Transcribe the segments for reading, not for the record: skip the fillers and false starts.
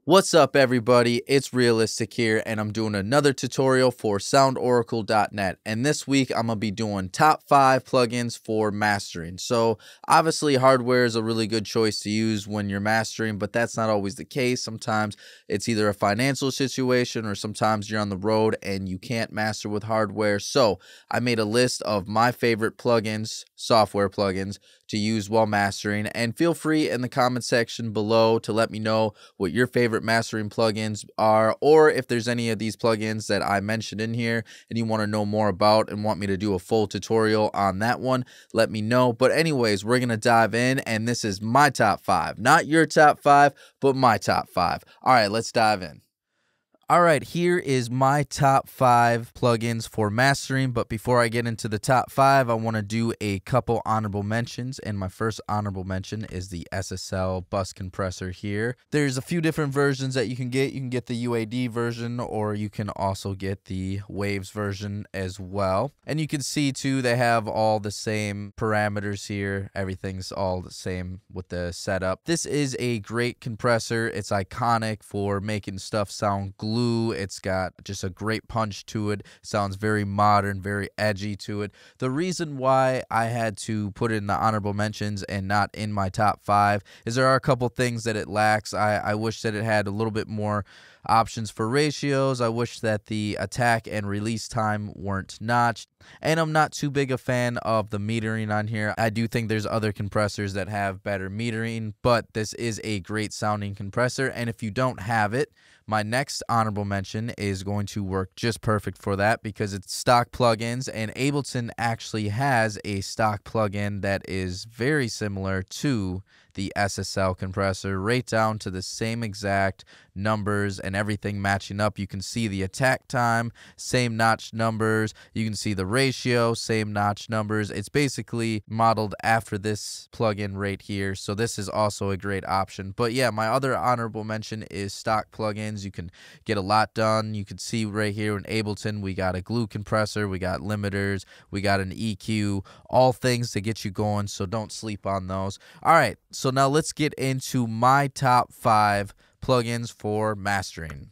What's up, everybody? It's Realistic here, and I'm doing another tutorial for SoundOracle.net. And this week, I'm going to be doing top 5 plugins for mastering. So, obviously, hardware is a really good choice to use when you're mastering, but that's not always the case. Sometimes it's either a financial situation or sometimes you're on the road and you can't master with hardware. So, I made a list of my favorite plugins, software plugins, to use while mastering. And feel free in the comment section below to let me know what your favorite mastering plugins are, or if there's any of these plugins that I mentioned in here and you want to know more about and want me to do a full tutorial on that one, let me know. But anyways, we're going to dive in, and this is my top 5. Not your top 5, but my top 5. All right, let's dive in. All right, here is my top 5 plugins for mastering, but before I get into the top 5, I want to do a couple honorable mentions, and my first honorable mention is the SSL bus compressor here. There's a few different versions that you can get. You can get the UAD version, or you can also get the Waves version as well. And you can see, too, they have all the same parameters here. Everything's all the same with the setup. This is a great compressor. It's iconic for making stuff sound glue. It's got just a great punch to it. Sounds very modern, very edgy to it. The reason why I had to put it in the honorable mentions and not in my top 5 is there are a couple things that it lacks. I wish that it had a little bit more options for ratios. I wish that the attack and release time weren't notched. And I'm not too big a fan of the metering on here. I do think there's other compressors that have better metering, but this is a great sounding compressor. And if you don't have it, my next honorable mention is going to work just perfect for that because it's stock plugins, and Ableton actually has a stock plugin that is very similar to the SSL compressor, right down to the same exact numbers and everything matching up. You can see the attack time, same notch numbers. You can see the ratio, same notch numbers. It's basically modeled after this plugin right here. So this is also a great option. But yeah, my other honorable mention is stock plugins. You can get a lot done. You can see right here in Ableton, we got a glue compressor, we got limiters, we got an EQ, all things to get you going. So don't sleep on those. All right. So now let's get into my top 5 plugins for mastering.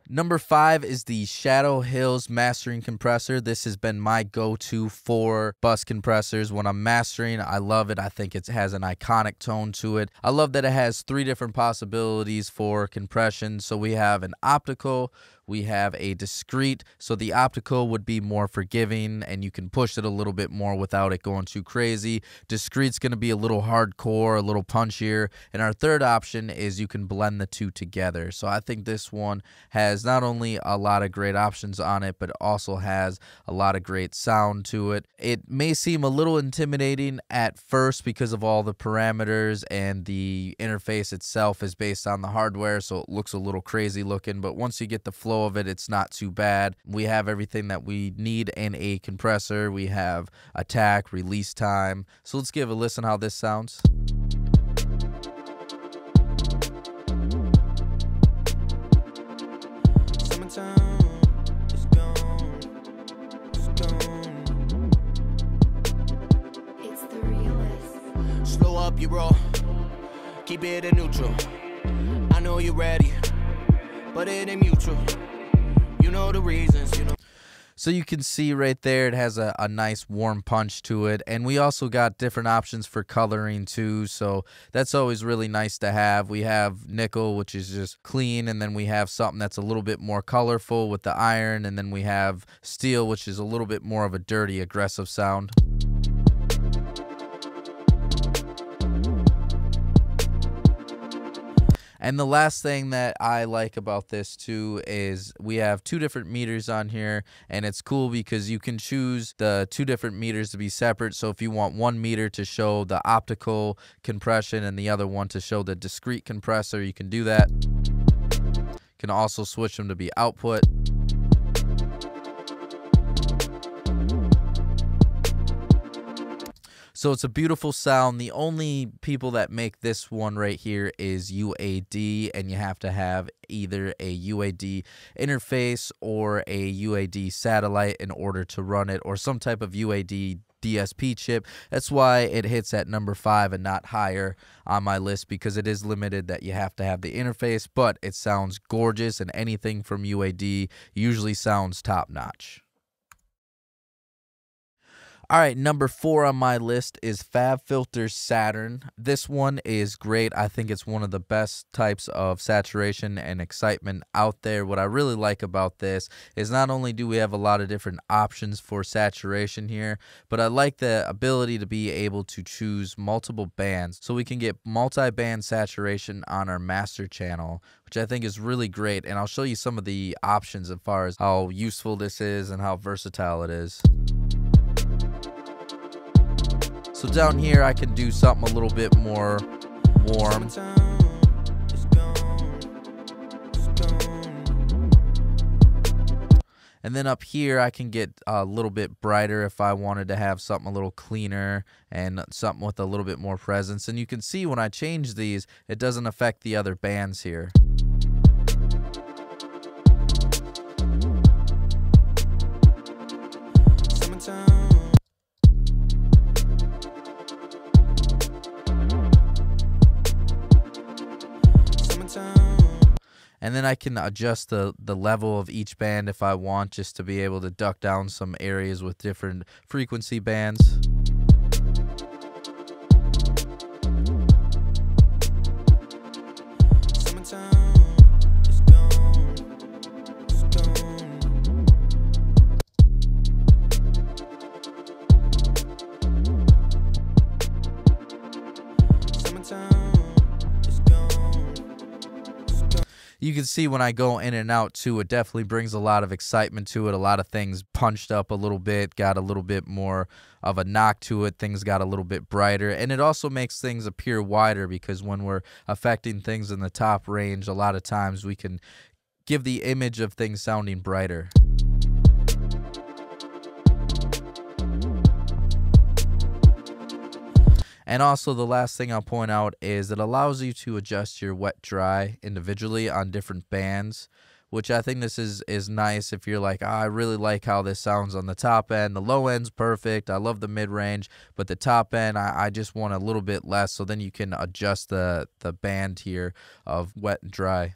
Number 5 is the Shadow Hills mastering compressor. This has been my go-to for bus compressors when I'm mastering. I love it. I think it has an iconic tone to it. I love that it has 3 different possibilities for compression. So we have an optical, we have a discrete. So the optical would be more forgiving and you can push it a little bit more without it going too crazy. Discrete's going to be a little hardcore, a little punchier. And our third option is you can blend the two together. So I think this one has not only a lot of great options on it, but it also has a lot of great sound to it. It may seem a little intimidating at first because of all the parameters, and the interface itself is based on the hardware, so it looks a little crazy looking, but once you get the flow of it, it's not too bad. We have everything that we need in a compressor. We have attack, release time. So let's give a listen how this sounds. Slow up your roll, keep it in neutral. I know you're ready, but it ain't mutual. You know the reasons, you know. So you can see right there it has a nice warm punch to it, and we also got different options for coloring too, so that's always really nice to have. We have nickel, which is just clean, and then we have something that's a little bit more colorful with the iron, and then we have steel, which is a little bit more of a dirty, aggressive sound. And the last thing that I like about this too is we have 2 different meters on here, and it's cool because you can choose the 2 different meters to be separate. So if you want one meter to show the optical compression and the other one to show the discrete compressor, you can do that. You can also switch them to be output. So it's a beautiful sound. The only people that make this one right here is UAD, and you have to have either a UAD interface or a UAD satellite in order to run it, or some type of UAD DSP chip. That's why it hits at number 5 and not higher on my list, because it is limited that you have to have the interface, but it sounds gorgeous, and anything from UAD usually sounds top notch. All right, number 4 on my list is FabFilter's Saturn. This one is great. I think it's one of the best types of saturation and excitement out there. What I really like about this is not only do we have a lot of different options for saturation here, but I like the ability to be able to choose multiple bands, so we can get multi-band saturation on our master channel, which I think is really great. And I'll show you some of the options as far as how useful this is and how versatile it is. So down here I can do something a little bit more warm. And then up here I can get a little bit brighter if I wanted to have something a little cleaner and something with a little bit more presence. And you can see when I change these, it doesn't affect the other bands here. And then I can adjust the level of each band if I want, just to be able to duck down some areas with different frequency bands. You can see when I go in and out too, it definitely brings a lot of excitement to it. A lot of things punched up a little bit, got a little bit more of a knock to it. Things got a little bit brighter, and it also makes things appear wider, because when we're affecting things in the top range, a lot of times we can give the image of things sounding brighter. And also the last thing I'll point out is it allows you to adjust your wet dry individually on different bands, which I think this is nice if you're like, I really like how this sounds on the top end. The low end's perfect. I love the mid range, but the top end, I just want a little bit less. So then you can adjust the band here of wet and dry.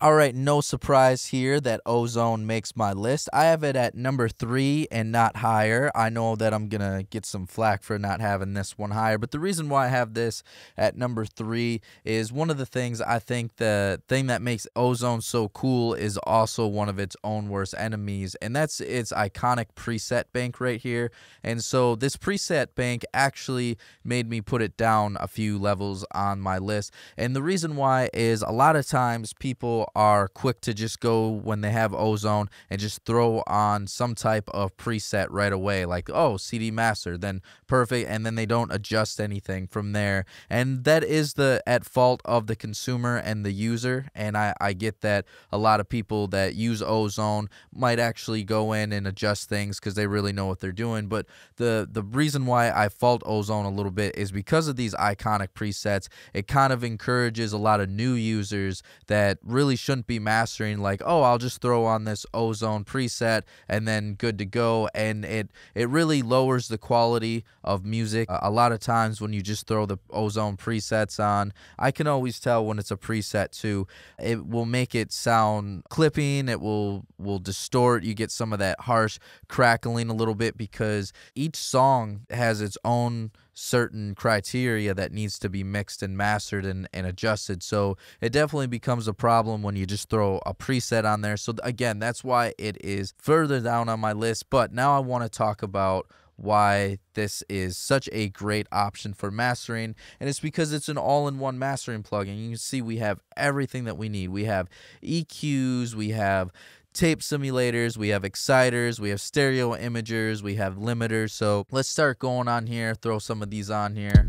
All right, no surprise here that Ozone makes my list. I have it at number 3 and not higher. I know that I'm going to get some flack for not having this one higher, but the reason why I have this at number 3 is one of the things I think the thing that makes Ozone so cool is also one of its own worst enemies, and that's its iconic preset bank right here. And so this preset bank actually made me put it down a few levels on my list. And the reason why is a lot of times people are quick to just go when they have Ozone and just throw on some type of preset right away, like, oh, CD master, then perfect, and then they don't adjust anything from there. And that is at fault of the consumer and the user. And I get that a lot of people that use Ozone might actually go in and adjust things because they really know what they're doing. But the reason why I fault Ozone a little bit is because of these iconic presets. It kind of encourages a lot of new users that really shouldn't be mastering, like, oh, I'll just throw on this Ozone preset and then good to go. And it really lowers the quality of music. A lot of times when you just throw the Ozone presets on, I can always tell when it's a preset too. It will make it sound clipping, it will distort. You get some of that harsh crackling a little bit because each song has its own certain criteria that needs to be mixed and mastered and adjusted. So it definitely becomes a problem when you just throw a preset on there. So again, that's why it is further down on my list. But now I want to talk about why this is such a great option for mastering, and it's because it's an all-in-one mastering plugin. You can see we have everything that we need. We have EQs, we have tape simulators, we have exciters, we have stereo imagers, we have limiters. So let's start going on here, throw some of these on here.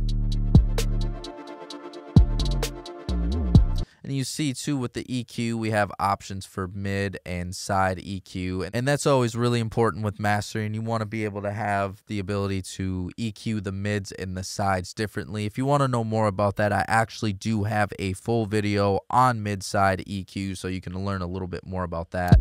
And And you see too with the EQ, we have options for mid and side EQ. And that's always really important with mastering. You want to be able to have the ability to EQ the mids and the sides differently. If you want to know more about that, I actually do have a full video on mid-side EQ, so you can learn a little bit more about that.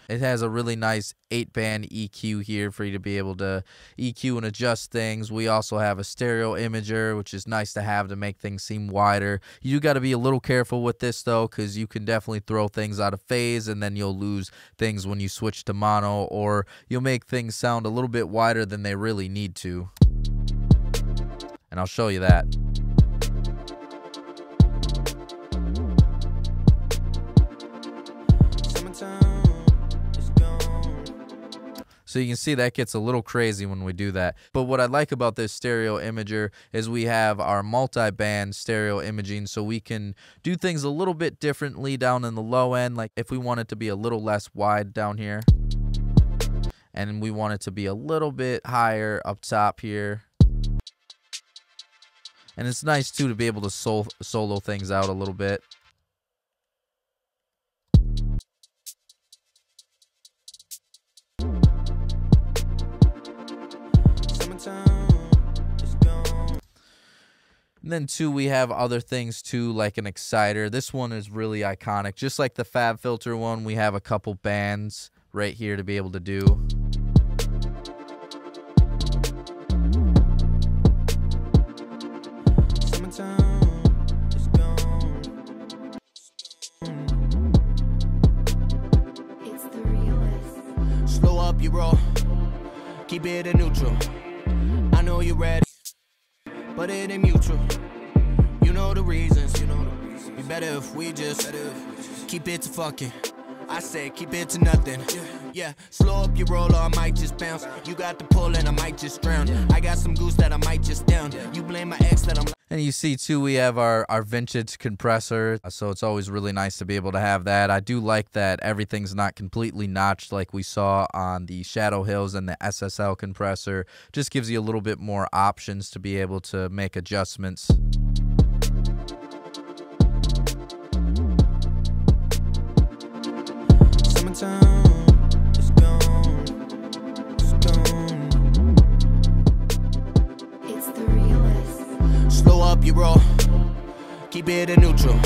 It has a really nice 8-band EQ here for you to be able to EQ and adjust things. We also have a stereo imager, which is nice to have to make things seem wider. You got to be a little careful with this though, because you can definitely throw things out of phase, and then you'll lose things when you switch to mono, or you'll make things sound a little bit wider than they really need to. And I'll show you that. So you can see that gets a little crazy when we do that. But what I like about this stereo imager is we have our multi-band stereo imaging, so we can do things a little bit differently down in the low end. Like if we want it to be a little less wide down here, and we want it to be a little bit higher up top here. And it's nice too to be able to solo things out a little bit. And then too, we have other things too, like an exciter. This one is really iconic. Just like the Fab Filter one, we have a couple bands right here to be able to do. Slow up your roll, keep it in neutral. I know you're ready, but it ain't mutual. You know the reasons. Be better if we just keep it to fucking. I say keep it to nothing. Yeah, slow up your roller, I might just bounce. You got the pull and I might just drown. I got some goose that I might just down. You blame my ex that I'm. And you see too, we have our vintage compressor, so it's always really nice to be able to have that. I do like that everything's not completely notched like we saw on the Shadow Hills and the SSL compressor. Just gives you a little bit more options to be able to make adjustments. Slow up your roll, keep it in neutral.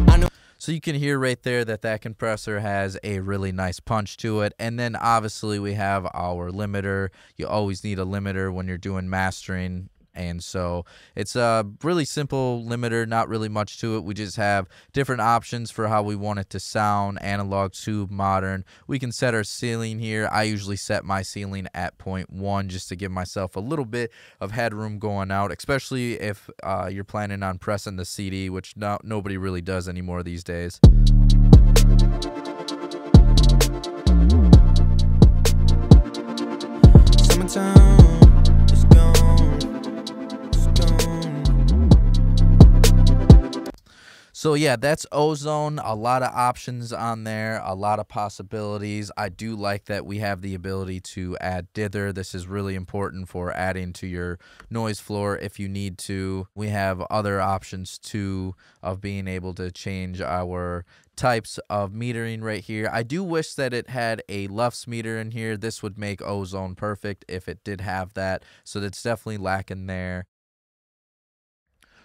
I know. So you can hear right there that that compressor has a really nice punch to it. And then obviously we have our limiter. You always need a limiter when you're doing mastering. And so it's a really simple limiter, not really much to it. We just have different options for how we want it to sound, analog to modern. We can set our ceiling here. I usually set my ceiling at 0.1 just to give myself a little bit of headroom going out, especially if you're planning on pressing the CD, which nobody really does anymore these days. Summertime. So yeah, that's Ozone. A lot of options on there, a lot of possibilities. I do like that we have the ability to add dither. This is really important for adding to your noise floor if you need to. We have other options too of being able to change our types of metering right here. I do wish that it had a LUFS meter in here. This would make Ozone perfect if it did have that. So that's definitely lacking there.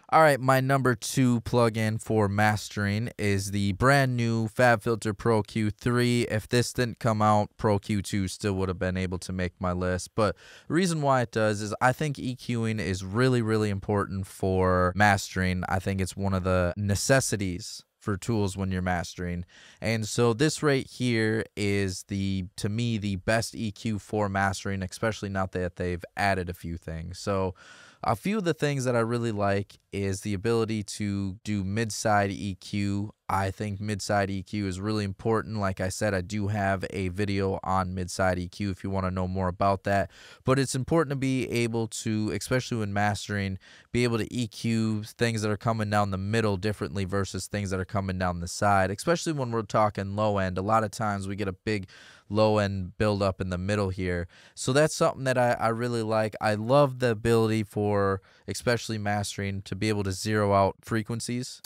All right, my number 2 plugin for mastering is the brand new FabFilter Pro Q3. If this didn't come out, Pro Q2 still would have been able to make my list. But the reason why it does is I think EQing is really, really important for mastering. I think it's one of the necessities for tools when you're mastering. And so this right here is to me the best EQ for mastering, especially now that they've added a few things. So a few of the things that I really like is the ability to do mid-side EQ I think mid-side EQ is really important. Like I said, I do have a video on mid-side EQ if you want to know more about that. But it's important to be able to, especially when mastering, be able to EQ things that are coming down the middle differently versus things that are coming down the side, especially when we're talking low end. A lot of times we get a big low end build up in the middle here. So that's something that I really like. I love the ability for, especially mastering, to be able to zero out frequencies.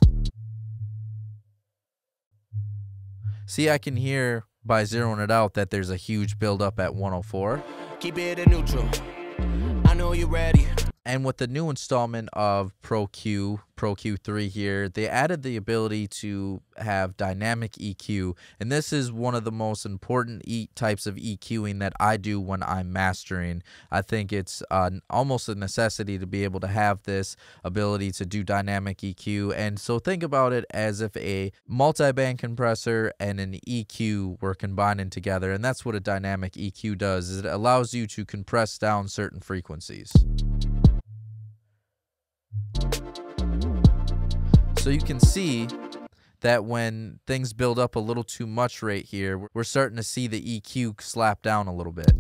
See, I can hear by zeroing it out that there's a huge buildup at 104. Keep it in neutral. I know you're ready. And with the new installment of Pro Q3 here, they added the ability to have dynamic EQ. And this is one of the most important types of EQing that I do when I'm mastering. I think it's almost a necessity to be able to have this ability to do dynamic EQ. And so think about it as if a multi-band compressor and an EQ were combining together. And that's what a dynamic EQ does, is it allows you to compress down certain frequencies. So you can see that when things build up a little too much right here, we're starting to see the EQ slap down a little bit.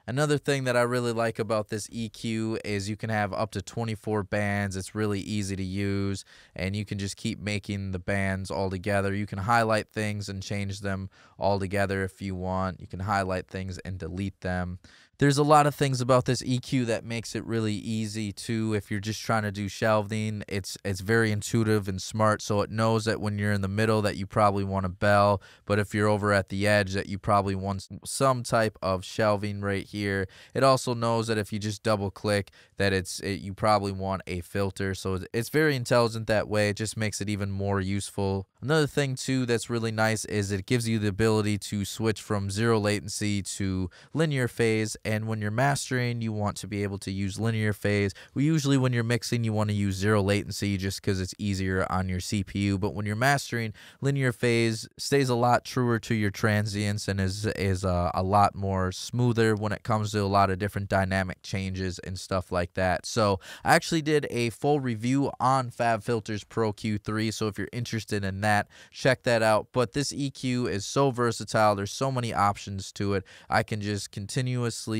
Another thing that I really like about this EQ is you can have up to 24 bands. It's really easy to use, and you can just keep making the bands all together. You can highlight things and change them all together if you want. You can highlight things and delete them. There's a lot of things about this EQ that makes it really easy too. If you're just trying to do shelving, it's very intuitive and smart, so it knows that when you're in the middle that you probably want a bell, but if you're over at the edge that you probably want some type of shelving right here. It also knows that if you just double click that you probably want a filter, so it's very intelligent that way. It just makes it even more useful. Another thing too that's really nice is it gives you the ability to switch from zero latency to linear phase. And when you're mastering, you want to be able to use linear phase. Usually when you're mixing, you want to use zero latency just because it's easier on your CPU. But when you're mastering, linear phase stays a lot truer to your transients and is a lot more smoother when it comes to a lot of different dynamic changes and stuff like that. So I actually did a full review on FabFilter's Pro Q3. So if you're interested in that, check that out. But this EQ is so versatile. There's so many options to it. I can just continuously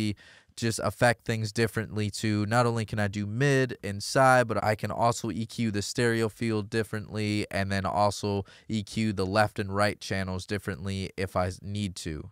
just affect things differently too. Not only can I do mid and side, but I can also EQ the stereo field differently, and then also EQ the left and right channels differently if I need to.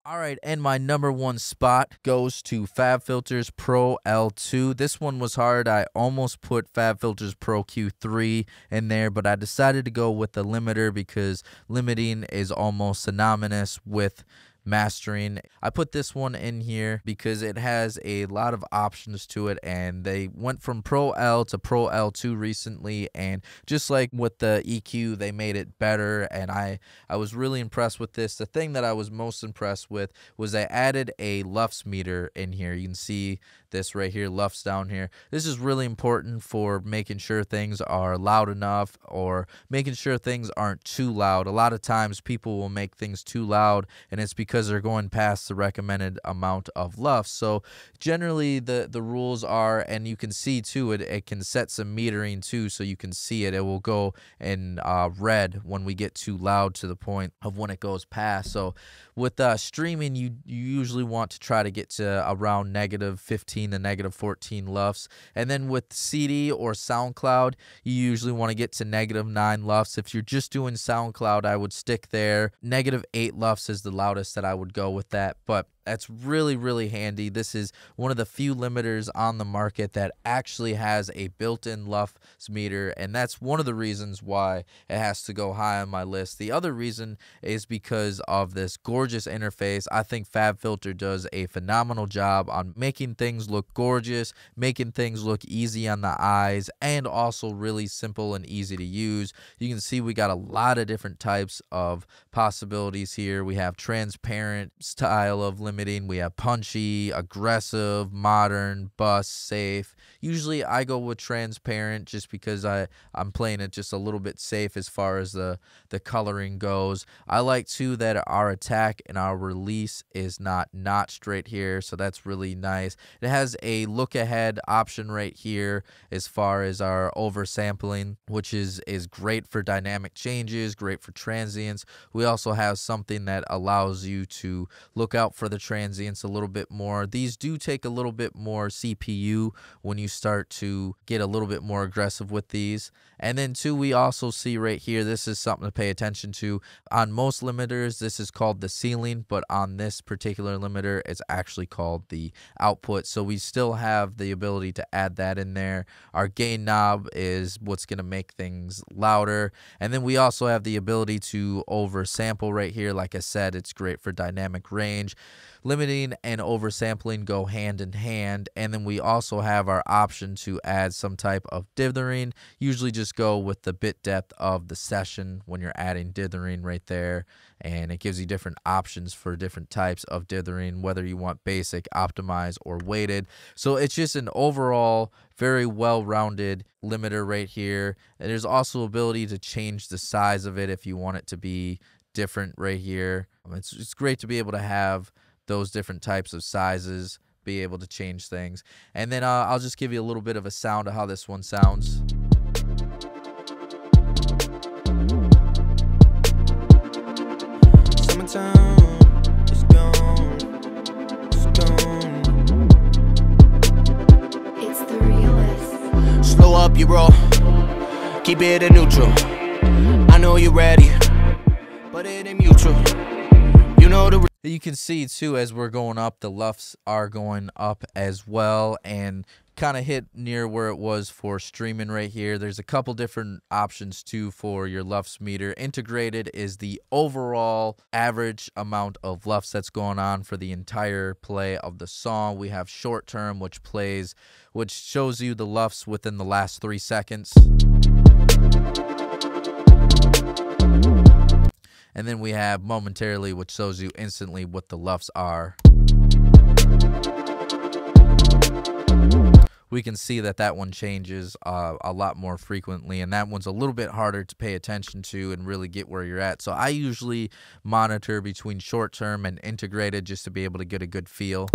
All right, and my number one spot goes to FabFilter's Pro L2. This one was hard. I almost put FabFilter's Pro Q3 in there, but I decided to go with the limiter because limiting is almost synonymous with mastering. I put this one in here because it has a lot of options to it, and they went from Pro L to Pro L2 recently, and just like with the EQ, they made it better, and I was really impressed with this. The thing that I was most impressed with was they added a LUFS meter in here. You can see this right here, LUFS down here. This is really important for making sure things are loud enough or making sure things aren't too loud. A lot of times people will make things too loud, and it's because they're going past the recommended amount of LUFS. So generally the rules are, and you can see too, it can set some metering too, so you can see it. It will go in red when we get too loud to the point of when it goes past. So with streaming, you usually want to try to get to around -15 to -14 LUFS. And then with CD or SoundCloud, you usually want to get to -9 LUFS. If you're just doing SoundCloud, I would stick there. -8 LUFS is the loudest that I would go with that, but that's really, really handy. This is one of the few limiters on the market that actually has a built-in LUFS meter, and that's one of the reasons why it has to go high on my list. The other reason is because of this gorgeous interface. I think FabFilter does a phenomenal job on making things look gorgeous, making things look easy on the eyes, and also really simple and easy to use. You can see we got a lot of different types of possibilities here. We have transparent style of limiter. limiting. We have punchy, aggressive, modern, bus, safe. Usually I go with transparent just because I'm playing it just a little bit safe as far as the coloring goes. I like too that our attack and our release is not notched right here, so that's really nice. It has a look ahead option right here as far as our oversampling, which is great for dynamic changes, great for transients. We also have something that allows you to look out for the transients a little bit more. These do take a little bit more CPU when you start to get a little bit more aggressive with these. And then too, we also see right here, this is something to pay attention to. On most limiters, this is called the ceiling, but on this particular limiter, it's actually called the output. So we still have the ability to add that in there. Our gain knob is what's going to make things louder. And then we also have the ability to oversample right here. Like I said, it's great for dynamic range. Limiting and oversampling go hand in hand. And then we also have our option to add some type of dithering. Usually just go with the bit depth of the session when you're adding dithering right there. And it gives you different options for different types of dithering, whether you want basic, optimized, or weighted. So it's just an overall very well-rounded limiter right here. And there's also ability to change the size of it if you want it to be different right here. It's great to be able to have those different types of sizes, be able to change things. And then I'll just give you a little bit of a sound of how this one sounds. Summertime, it's gone, it's gone. It's the realest. Slow up your roll, keep it in neutral. I know you're ready, but it ain't mutual. You know the. You can see too, as we're going up, the LUFS are going up as well, and kind of hit near where it was for streaming right here. There's a couple different options too for your LUFS meter. Integrated is the overall average amount of LUFS that's going on for the entire play of the song. We have short term, which shows you the LUFS within the last 3 seconds. And then we have momentarily, which shows you instantly what the LUFS are. We can see that one changes a lot more frequently, and that one's a little bit harder to pay attention to and really get where you're at. So I usually monitor between short term and integrated just to be able to get a good feel.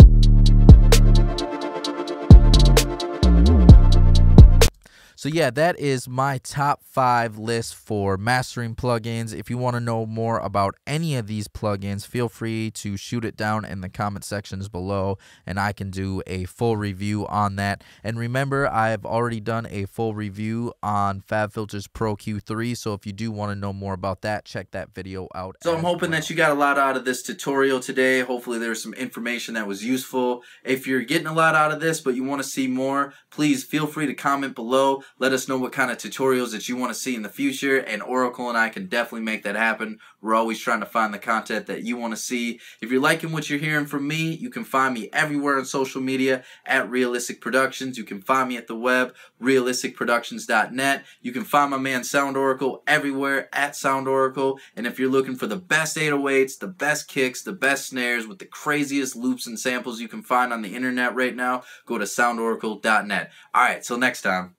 So yeah, that is my top 5 list for mastering plugins. If you want to know more about any of these plugins, feel free to shoot it down in the comment sections below, and I can do a full review on that. And remember, I've already done a full review on FabFilter's Pro Q3, so if you do want to know more about that, check that video out. So I'm hoping that you got a lot out of this tutorial today. Hopefully there's some information that was useful. If you're getting a lot out of this, but you want to see more, please feel free to comment below. Let us know what kind of tutorials that you want to see in the future, and Oracle and I can definitely make that happen. We're always trying to find the content that you want to see. If you're liking what you're hearing from me, you can find me everywhere on social media at Realistic Productions. You can find me at the web, realisticproductions.net. You can find my man SoundOracle everywhere at SoundOracle. And if you're looking for the best 808s, the best kicks, the best snares with the craziest loops and samples you can find on the internet right now, go to SoundOracle.net. All right, till next time.